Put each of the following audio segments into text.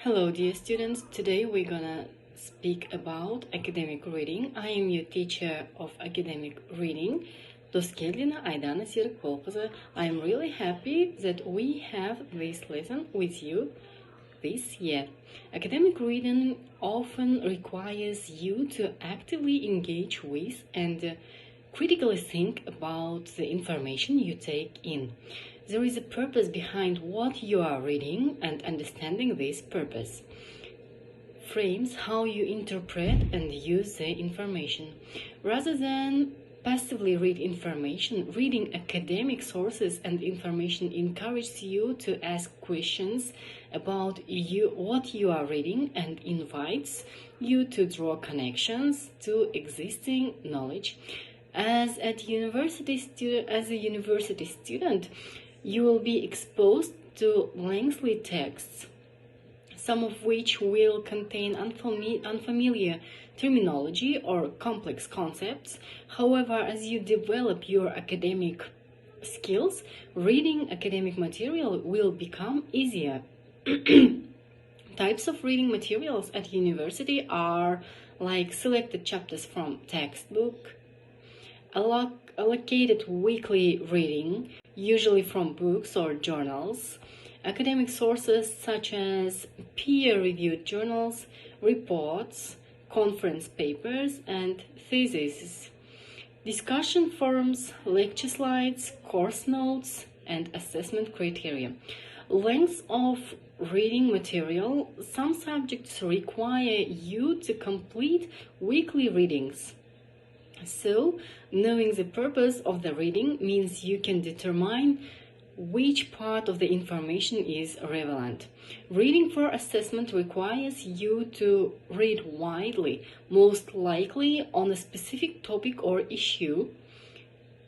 Hello dear students, today we're gonna speak about academic reading. I am your teacher of academic reading, Doskeldina, Aydana, Serikbolkyzy. I am really happy that we have this lesson with you this year. Academic reading often requires you to actively engage with and critically think about the information you take in. There is a purpose behind what you are reading, and understanding this purpose frames how you interpret and use the information. Rather than passively read information, reading academic sources and information encourages you to ask questions about what you are reading and invites you to draw connections to existing knowledge. As a university student, you will be exposed to lengthy texts, some of which will contain unfamiliar terminology or complex concepts. However, as you develop your academic skills, reading academic material will become easier. Types of reading materials at university are like selected chapters from textbook, allocated weekly reading, usually from books or journals, academic sources such as peer-reviewed journals, reports, conference papers, and theses, discussion forums, lecture slides, course notes, and assessment criteria. Length of reading material. Some subjects require you to complete weekly readings. So, knowing the purpose of the reading means you can determine which part of the information is relevant. Reading for assessment requires you to read widely, most likely on a specific topic or issue.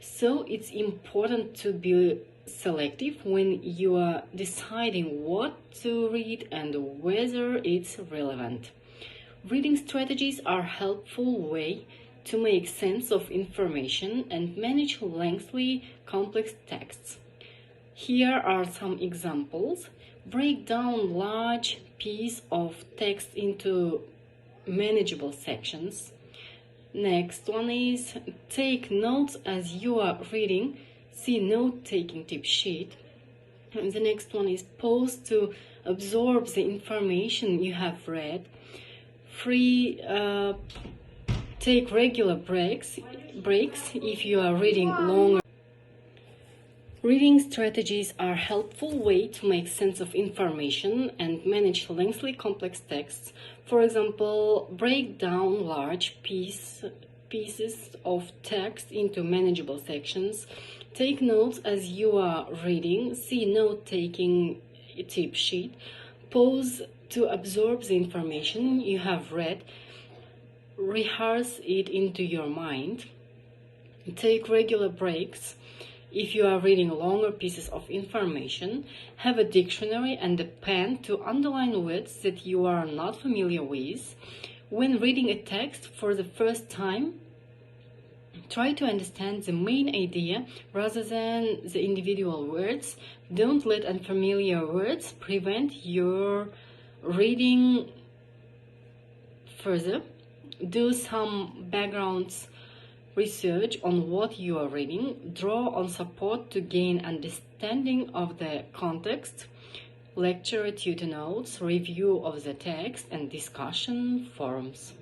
So, it's important to be selective when you are deciding what to read and whether it's relevant. Reading strategies are a helpful way to make sense of information and manage lengthy, complex texts. Here are some examples. Break down large piece of text into manageable sections. Next one is take notes as you are reading. See note-taking tip sheet. And the next one is pause to absorb the information you have read. Take regular breaks if you are reading longer. Reading strategies are a helpful way to make sense of information and manage lengthy, complex texts. For example, break down large pieces of text into manageable sections. Take notes as you are reading. See note-taking tip sheet. Pause to absorb the information you have read. Rehearse it into your mind. Take regular breaks if you are reading longer pieces of information. Have a dictionary and a pen to underline words that you are not familiar with. When reading a text for the first time, try to understand the main idea rather than the individual words. Don't let unfamiliar words prevent your reading further. Do some background research on what you are reading. Draw on support to gain understanding of the context. Lecture, tutor notes, review of the text, and discussion forums.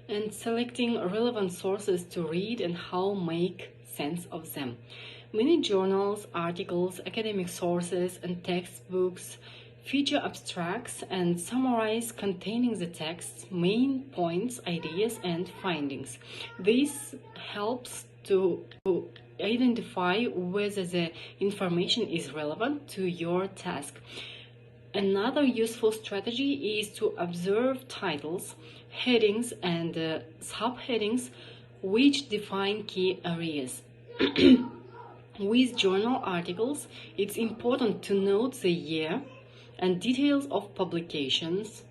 And selecting relevant sources to read and how make sense of them. Many journals, articles, academic sources, and textbooks feature abstracts and summarize containing the text's main points, ideas, and findings. This helps to identify whether the information is relevant to your task. Another useful strategy is to observe titles, headings, and subheadings which define key areas. With journal articles, it's important to note the year and details of publications,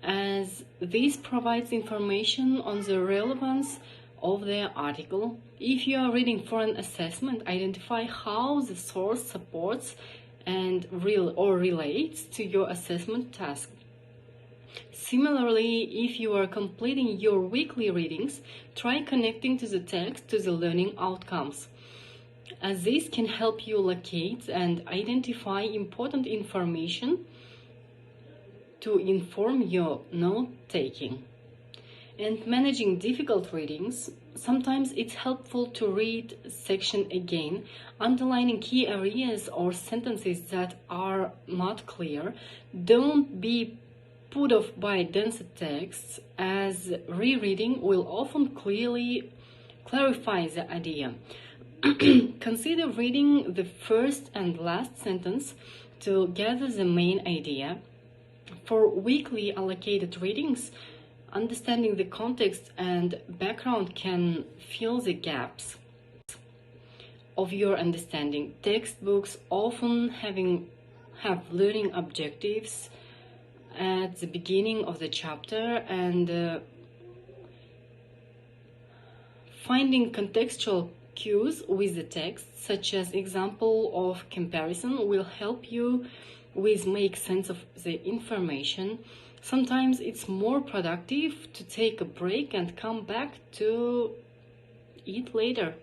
as this provides information on the relevance of the article. If you are reading for an assessment, identify how the source supports and relates to your assessment task. Similarly, if you are completing your weekly readings, try connecting to the text to the learning outcomes, as this can help you locate and identify important information to inform your note-taking. And managing difficult readings, sometimes it's helpful to read a section again, underlining key areas or sentences that are not clear. Don't be put off by denser texts, as rereading will often clearly clarify the idea. Consider reading the first and last sentence to gather the main idea. For weekly allocated readings, understanding the context and background can fill the gaps of your understanding. Textbooks often have learning objectives at the beginning of the chapter, and finding contextual cues with the text, such as example of comparison, will help you with make sense of the information. Sometimes it's more productive to take a break and come back to it later.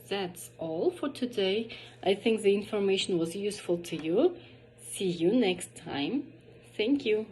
That's all for today. I think the information was useful to you. See you next time. Thank you.